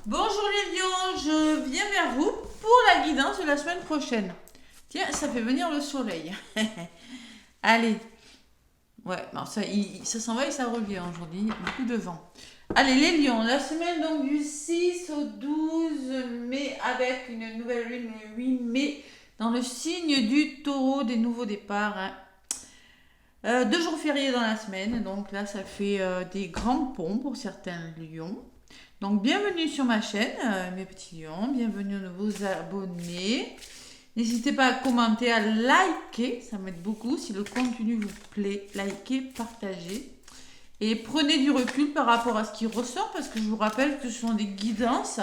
Bonjour les lions, je viens vers vous pour la guidance de la semaine prochaine. Tiens, ça fait venir le soleil. Allez. Ouais, bon, ça s'en va et ça revient aujourd'hui. Beaucoup de vent. Allez les lions, la semaine donc du 6 au 12 mai avec une nouvelle lune le 8 mai dans le signe du taureau des nouveaux départs. 2 jours fériés dans la semaine, donc là ça fait des grands ponts pour certains lions. Donc bienvenue sur ma chaîne, mes petits lions, bienvenue aux nouveaux abonnés. N'hésitez pas à commenter, à liker, ça m'aide beaucoup. Si le contenu vous plaît, likez, partagez. Et prenez du recul par rapport à ce qui ressort, parce que je vous rappelle que ce sont des guidances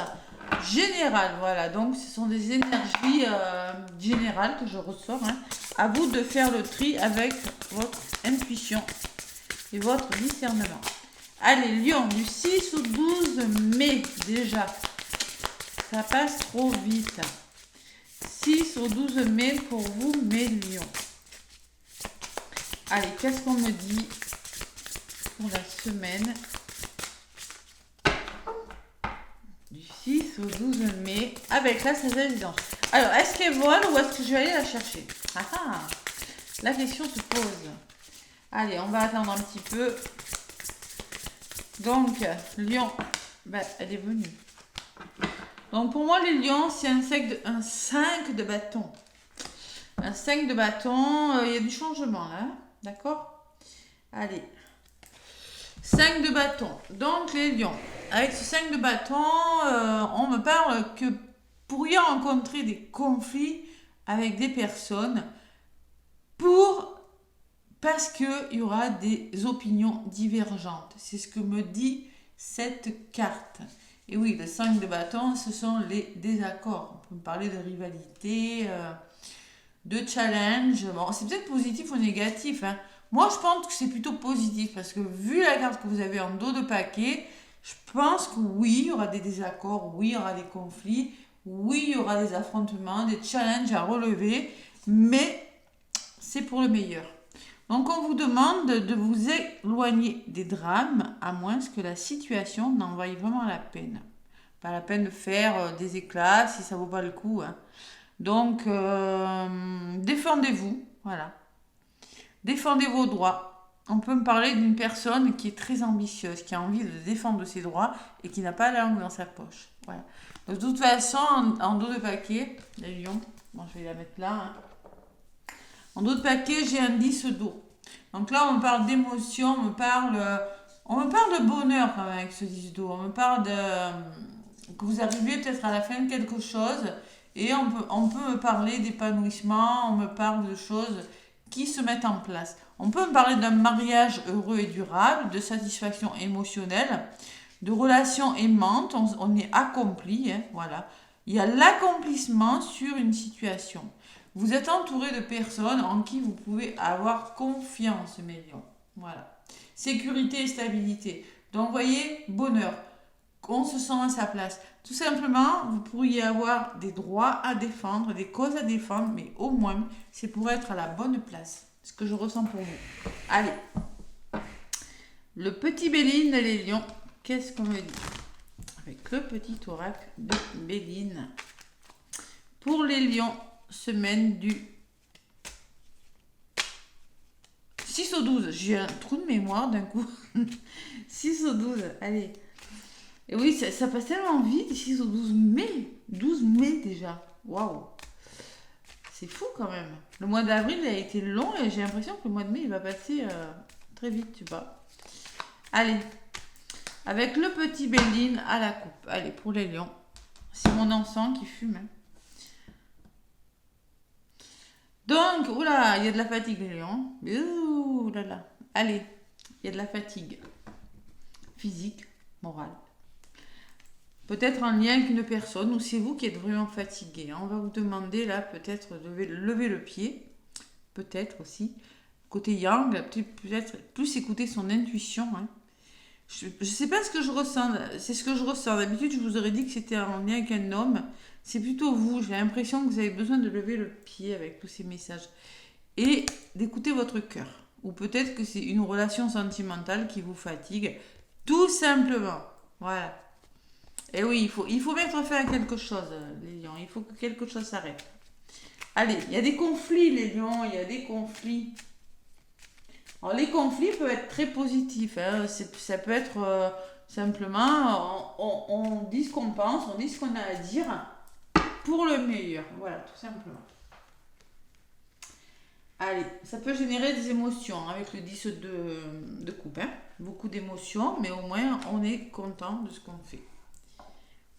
générales. Voilà, donc ce sont des énergies générales que je ressors. À vous de faire le tri avec votre intuition et votre discernement. Allez, Lion, du 6 au 12 mai, déjà. Ça passe trop vite. 6 au 12 mai pour vous, mes lions. Allez, qu'est-ce qu'on me dit pour la semaine du 6 au 12 mai avec la sagesse. Alors, est-ce qu'elle vole ou est-ce que je vais aller la chercher? La question se pose. Allez, on va attendre un petit peu. Donc, lion, elle est venue. Donc, pour moi, les lions, c'est un 5 de bâton. Un 5 de bâton, il y a du changement là, d'accord? Allez. 5 de bâton. Donc, les lions. Avec ce 5 de bâton, on me parle que pourriez rencontrer des conflits avec des personnes parce qu'il y aura des opinions divergentes. C'est ce que me dit cette carte. Et oui, le 5 de bâton, ce sont les désaccords. On peut me parler de rivalité, de challenge. Bon, c'est peut-être positif ou négatif. Moi, je pense que c'est plutôt positif parce que vu la carte que vous avez en dos de paquet, je pense que oui, il y aura des désaccords, oui, il y aura des conflits, oui, il y aura des affrontements, des challenges à relever, mais c'est pour le meilleur. Donc, on vous demande de vous éloigner des drames, à moins que la situation n'en vaille vraiment la peine. Pas la peine de faire des éclats si ça vaut pas le coup. Donc, défendez-vous, voilà. Défendez vos droits. On peut me parler d'une personne qui est très ambitieuse, qui a envie de défendre ses droits et qui n'a pas la langue dans sa poche. Voilà. Donc, de toute façon, en dos de paquet, la lion, bon, je vais la mettre là. En dos de paquet, j'ai un 10 d'eau. Donc là, on me parle d'émotion, on me parle de bonheur quand même avec ce 10 d'eau. On me parle que vous arrivez peut-être à la fin de quelque chose et on peut me parler d'épanouissement, on me parle de choses qui se mettent en place. On peut me parler d'un mariage heureux et durable, de satisfaction émotionnelle, de relations aimantes, on est accompli, voilà. Il y a l'accomplissement sur une situation. Vous êtes entouré de personnes en qui vous pouvez avoir confiance, mes lions. Voilà. Sécurité et stabilité. Donc, vous voyez, bonheur. On se sent à sa place. Tout simplement, vous pourriez avoir des droits à défendre, des causes à défendre, mais au moins, c'est pour être à la bonne place. Ce que je ressens pour vous. Allez. Le petit Béline, les lions. Qu'est-ce qu'on me dit? Avec le petit oracle de Béline. Pour les lions, semaine du 6 au 12. J'ai un trou de mémoire d'un coup. 6 au 12, allez. Et oui, ça passe tellement vite, 6 au 12 mai. 12 mai déjà. Waouh. C'est fou quand même. Le mois d'avril a été long et j'ai l'impression que le mois de mai, il va passer très vite, tu vois. Allez. Avec le petit Béline à la coupe. Allez, pour les lions. C'est mon encens qui fume. Donc, oula, il y a de la fatigue, les lions. Ouh là là. Allez, il y a de la fatigue. Physique, morale. Peut-être en lien avec une personne ou c'est vous qui êtes vraiment fatigué. On va vous demander là peut-être de lever le pied. Peut-être aussi. Côté yang, peut-être plus écouter son intuition. Je ne sais pas ce que je ressens. C'est ce que je ressens. D'habitude, je vous aurais dit que c'était en lien avec un homme. C'est plutôt vous. J'ai l'impression que vous avez besoin de lever le pied avec tous ces messages. Et d'écouter votre cœur. Ou peut-être que c'est une relation sentimentale qui vous fatigue. Tout simplement. Voilà. Et oui, il faut mettre fin à quelque chose, les lions. Il faut que quelque chose s'arrête. Allez, il y a des conflits, les lions, il y a des conflits. Alors, les conflits peuvent être très positifs, hein. Ça peut être simplement, on dit ce qu'on pense, on dit ce qu'on a à dire pour le meilleur. Voilà, tout simplement. Allez, ça peut générer des émotions hein, avec le 10 de coupe. Hein. Beaucoup d'émotions, mais au moins on est content de ce qu'on fait.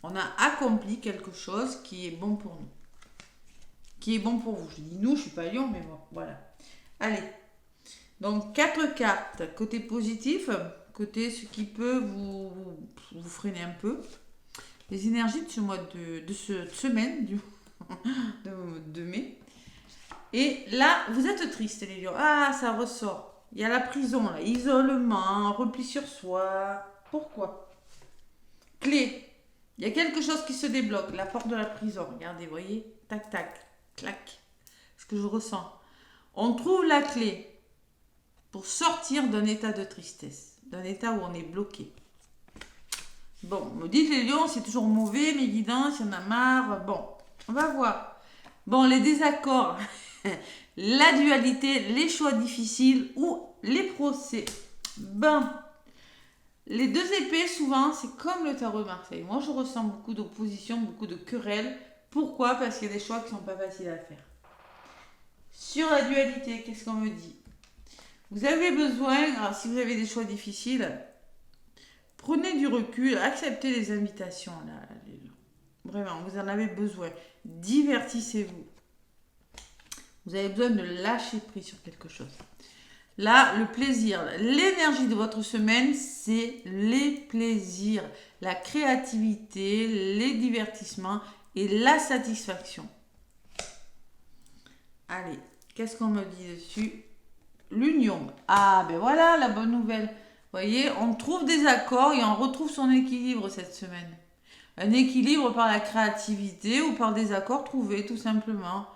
On a accompli quelque chose qui est bon pour nous. Qui est bon pour vous. Je dis nous, je suis pas lion, mais bon, voilà. Allez. Donc, 4 cartes. Côté positif, côté ce qui peut vous freiner un peu. Les énergies de ce mois de cette semaine de mai. Et là, vous êtes triste, les lions. Ah, ça ressort. Il y a la prison, là. Isolement, repli sur soi. Pourquoi? Clé. Il y a quelque chose qui se débloque. La porte de la prison. Regardez, vous voyez? Tac, tac. Clac. Ce que je ressens. On trouve la clé pour sortir d'un état de tristesse. D'un état où on est bloqué. Bon, me dites les lions, c'est toujours mauvais, mes guidances, il y en a marre. Bon, on va voir. Bon, les désaccords, la dualité, les choix difficiles ou les procès. Ben, les deux épées, souvent, c'est comme le tarot de Marseille. Moi, je ressens beaucoup d'opposition, beaucoup de querelles. Pourquoi? Parce qu'il y a des choix qui ne sont pas faciles à faire. Sur la dualité, qu'est-ce qu'on me dit? Vous avez besoin, alors si vous avez des choix difficiles, prenez du recul, acceptez les invitations. Là, vraiment, vous en avez besoin. Divertissez-vous. Vous avez besoin de lâcher prise sur quelque chose. Là, le plaisir, l'énergie de votre semaine, c'est les plaisirs, la créativité, les divertissements et la satisfaction. Allez, qu'est-ce qu'on me dit dessus? L'union. Ah, ben voilà la bonne nouvelle. Vous voyez, on trouve des accords et on retrouve son équilibre cette semaine. Un équilibre par la créativité ou par des accords trouvés, tout simplement.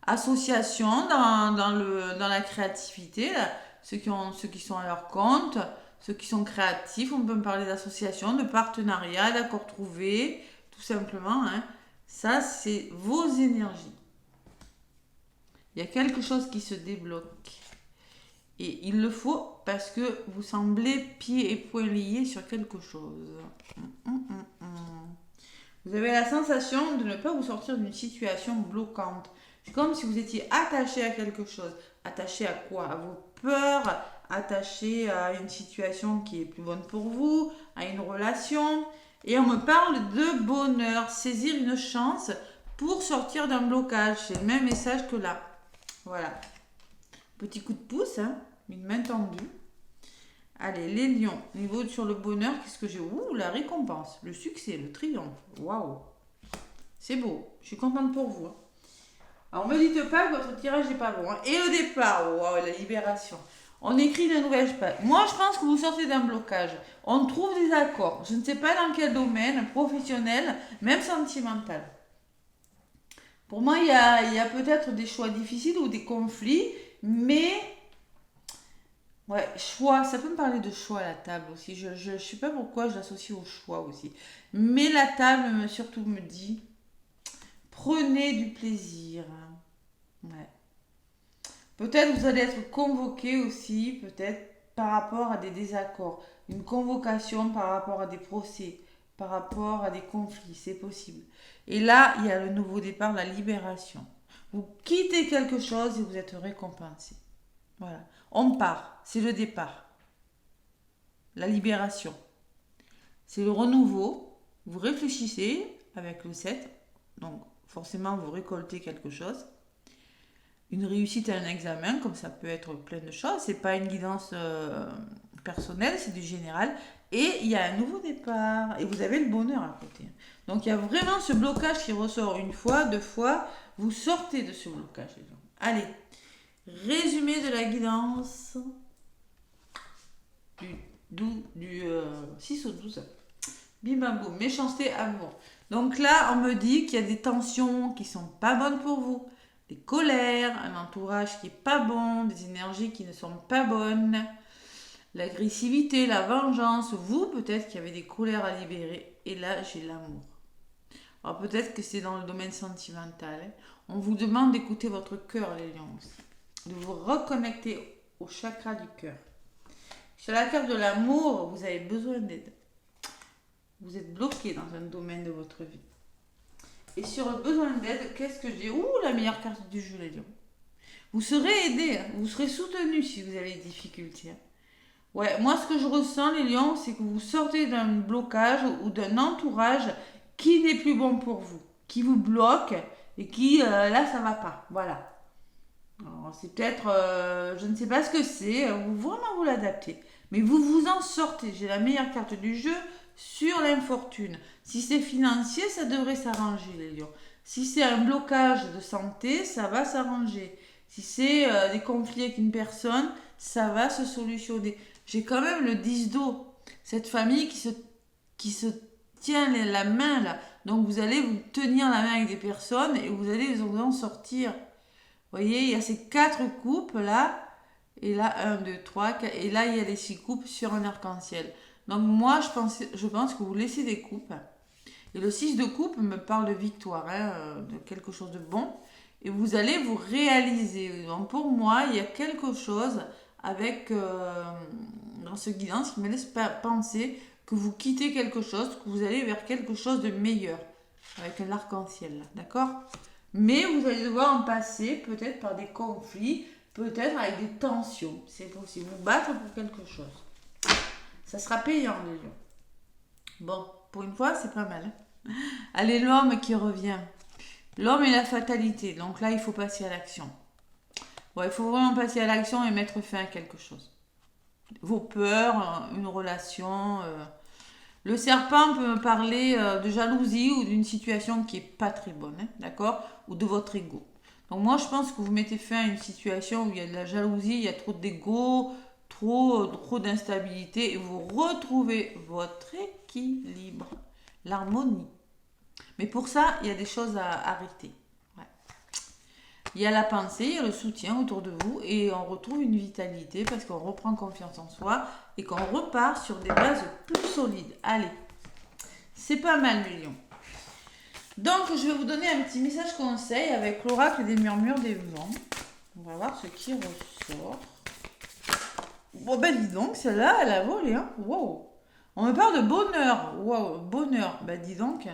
Association dans la créativité, là. Ceux qui sont à leur compte, ceux qui sont créatifs, on peut me parler d'association, de partenariat, d'accords trouvés, tout simplement. Hein. Ça, c'est vos énergies. Il y a quelque chose qui se débloque. Et il le faut parce que vous semblez pieds et poings liés sur quelque chose. Vous avez la sensation de ne pas vous sortir d'une situation bloquante. C'est comme si vous étiez attaché à quelque chose. Attaché à quoi? À vos peurs, attaché à une situation qui est plus bonne pour vous, à une relation. Et on me parle de bonheur, saisir une chance pour sortir d'un blocage. C'est le même message que là. Voilà. Petit coup de pouce, hein, une main tendue. Allez, les lions, niveau sur le bonheur, qu'est-ce que j'ai? Ouh, la récompense, le succès, le triomphe. Waouh, c'est beau, je suis contente pour vous. Hein. Alors, ne me dites pas que votre tirage n'est pas bon. Hein. Et au départ, waouh, la libération. On écrit de nouvelles pages. Moi, je pense que vous sortez d'un blocage. On trouve des accords. Je ne sais pas dans quel domaine, professionnel, même sentimental. Pour moi, il y a peut-être des choix difficiles ou des conflits, mais ouais, choix, ça peut me parler de choix à la table aussi. Je sais pas pourquoi je l'associe au choix aussi. Mais la table surtout me dit, prenez du plaisir. Ouais. Peut-être vous allez être convoqué aussi, peut-être par rapport à des désaccords. Une convocation par rapport à des procès, par rapport à des conflits, c'est possible. Et là, il y a le nouveau départ, la libération. Vous quittez quelque chose et vous êtes récompensé. Voilà. On part, c'est le départ. La libération. C'est le renouveau. Vous réfléchissez avec le 7. Donc, forcément, vous récoltez quelque chose. Une réussite à un examen, comme ça peut être plein de choses. C'est pas une guidance personnelle, c'est du général. Et il y a un nouveau départ. Et vous avez le bonheur à côté. Donc, il y a vraiment ce blocage qui ressort une fois, deux fois. Vous sortez de ce blocage. Allez. Résumé de la guidance du 6 au 12. Bim bam boum, méchanceté, amour. Donc là, on me dit qu'il y a des tensions qui sont pas bonnes pour vous, des colères, un entourage qui est pas bon, des énergies qui ne sont pas bonnes, l'agressivité, la vengeance. Vous, peut-être qu'il y avait des colères à libérer. et là j'ai l'amour. Alors peut-être que c'est dans le domaine sentimental. Hein. On vous demande d'écouter votre cœur, les lions aussi. De vous reconnecter au chakra du cœur. Sur la carte de l'amour, vous avez besoin d'aide. Vous êtes bloqué dans un domaine de votre vie. Et sur le besoin d'aide, qu'est-ce que je dis? Ouh, la meilleure carte du jeu, les lions. Vous serez aidé, hein. Vous serez soutenu si vous avez des difficultés. Hein. Ouais, moi ce que je ressens, les lions, c'est que vous sortez d'un blocage ou d'un entourage qui n'est plus bon pour vous, qui vous bloque et qui, là, ça va pas. Voilà. Alors, c'est peut-être, je ne sais pas ce que c'est, vous vraiment vous l'adaptez. Mais vous vous en sortez. J'ai la meilleure carte du jeu sur l'infortune. Si c'est financier, ça devrait s'arranger, les lions. Si c'est un blocage de santé, ça va s'arranger. Si c'est des conflits avec une personne, ça va se solutionner. J'ai quand même le 10 d'eau. Cette famille qui se tient la main là. Donc vous allez vous tenir la main avec des personnes et vous allez vous en sortir. Vous voyez, il y a ces 4 coupes là. Et là, 1, 2, 3, 4, et là, il y a les 6 coupes sur un arc-en-ciel. Donc moi, je pense que vous laissez des coupes. Et le 6 de coupe me parle de victoire, hein, de quelque chose de bon. Et vous allez vous réaliser. Donc pour moi, il y a quelque chose avec dans ce guidance qui me laisse penser que vous quittez quelque chose, que vous allez vers quelque chose de meilleur. Avec un arc-en-ciel, d'accord? Mais vous allez devoir en passer peut-être par des conflits, peut-être avec des tensions. C'est possible. Vous battre pour quelque chose. Ça sera payant, les lions. Bon, pour une fois, c'est pas mal. Hein. Allez, l'homme qui revient. L'homme et la fatalité. Donc là, il faut passer à l'action. Bon, il faut vraiment passer à l'action et mettre fin à quelque chose. Vos peurs, une relation. Le serpent peut me parler de jalousie ou d'une situation qui n'est pas très bonne, hein, d'accord? Ou de votre ego. Donc moi, je pense que vous mettez fin à une situation où il y a de la jalousie, il y a trop d'ego, trop d'instabilité, et vous retrouvez votre équilibre, l'harmonie. Mais pour ça, il y a des choses à arrêter. Ouais. Il y a la pensée, il y a le soutien autour de vous, et on retrouve une vitalité parce qu'on reprend confiance en soi et qu'on repart sur des bases plus solides. Allez, c'est pas mal, les lions. Donc, je vais vous donner un petit message conseil avec l'oracle des murmures des vents. On va voir ce qui ressort. Bon, ben dis donc, celle-là, elle a volé. Hein. Wow. On me parle de bonheur. Wow, bonheur. Ben dis donc,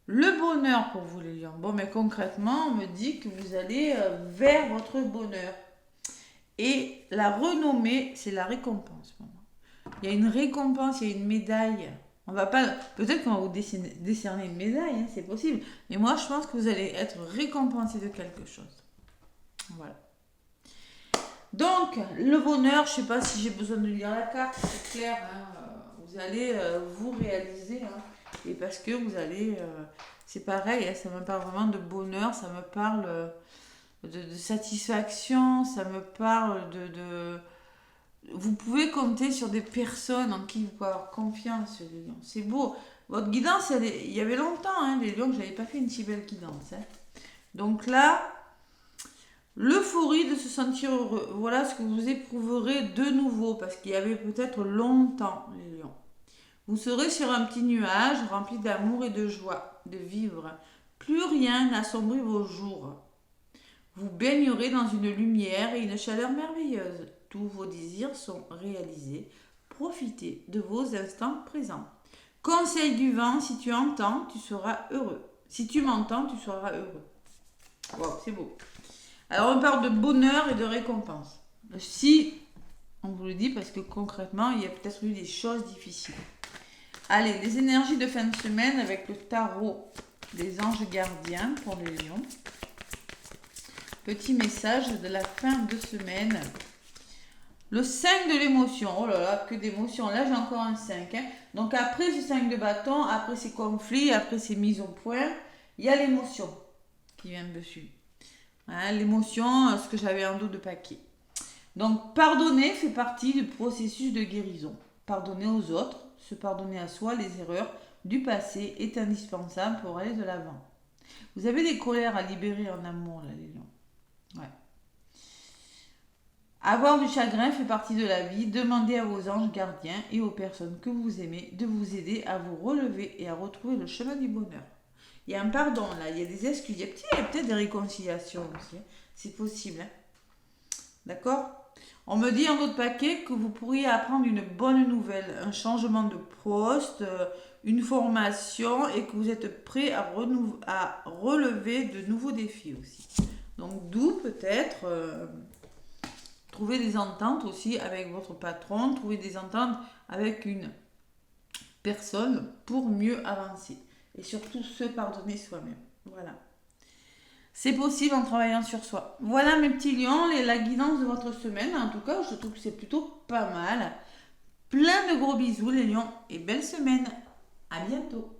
le bonheur pour vous, les lions. Bon, mais concrètement, on me dit que vous allez vers votre bonheur. Et la renommée, c'est la récompense. Il y a une récompense, il y a une médaille. On va pas, peut-être qu'on va vous décerner une médaille, hein, c'est possible. Mais moi, je pense que vous allez être récompensé de quelque chose. Voilà. Donc, le bonheur, je ne sais pas si j'ai besoin de lire la carte, c'est clair. Hein, vous allez vous réaliser. Hein, et parce que vous allez... c'est pareil, hein, ça me parle vraiment de bonheur, ça me parle de satisfaction, ça me parle de vous pouvez compter sur des personnes en qui vous pouvez avoir confiance, les lions. C'est beau. Votre guidance, il y avait longtemps, hein, les lions, que je n'avais pas fait une si belle guidance. Hein. Donc là, l'euphorie de se sentir heureux. Voilà ce que vous éprouverez de nouveau, parce qu'il y avait peut-être longtemps, les lions. Vous serez sur un petit nuage rempli d'amour et de joie, de vivre. Plus rien n'assombrit vos jours. Vous baignerez dans une lumière et une chaleur merveilleuse. Tous vos désirs sont réalisés. Profitez de vos instants présents. Conseil du vent, si tu entends, tu seras heureux. Si tu m'entends, tu seras heureux. Wow, c'est beau. Alors on parle de bonheur et de récompense. Si, on vous le dit parce que concrètement, il y a peut-être eu des choses difficiles. Allez, les énergies de fin de semaine avec le tarot des anges gardiens pour les lions. Petit message de la fin de semaine. Le 5 de l'émotion. Oh là là, que d'émotion. Là, j'ai encore un 5. Hein. Donc, après ce 5 de bâton, après ces conflits, après ces mises au point, il y a l'émotion qui vient dessus. Hein, l'émotion, ce que j'avais en dos de paquet. Donc, pardonner fait partie du processus de guérison. Pardonner aux autres, se pardonner à soi, les erreurs du passé est indispensable pour aller de l'avant. Vous avez des colères à libérer en amour, là, les lions. Ouais. Avoir du chagrin fait partie de la vie. Demandez à vos anges gardiens et aux personnes que vous aimez de vous aider à vous relever et à retrouver le chemin du bonheur. Il y a un pardon là, il y a des excuses, il y a peut-être des réconciliations aussi. C'est possible. Hein. D'accord? On me dit en autre paquet que vous pourriez apprendre une bonne nouvelle, un changement de poste, une formation et que vous êtes prêt à relever de nouveaux défis aussi. Donc d'où peut-être trouver des ententes aussi avec votre patron, trouver des ententes avec une personne pour mieux avancer. Et surtout se pardonner soi-même. Voilà. C'est possible en travaillant sur soi. Voilà mes petits lions, la guidance de votre semaine. En tout cas, je trouve que c'est plutôt pas mal. Plein de gros bisous les lions et belle semaine. À bientôt.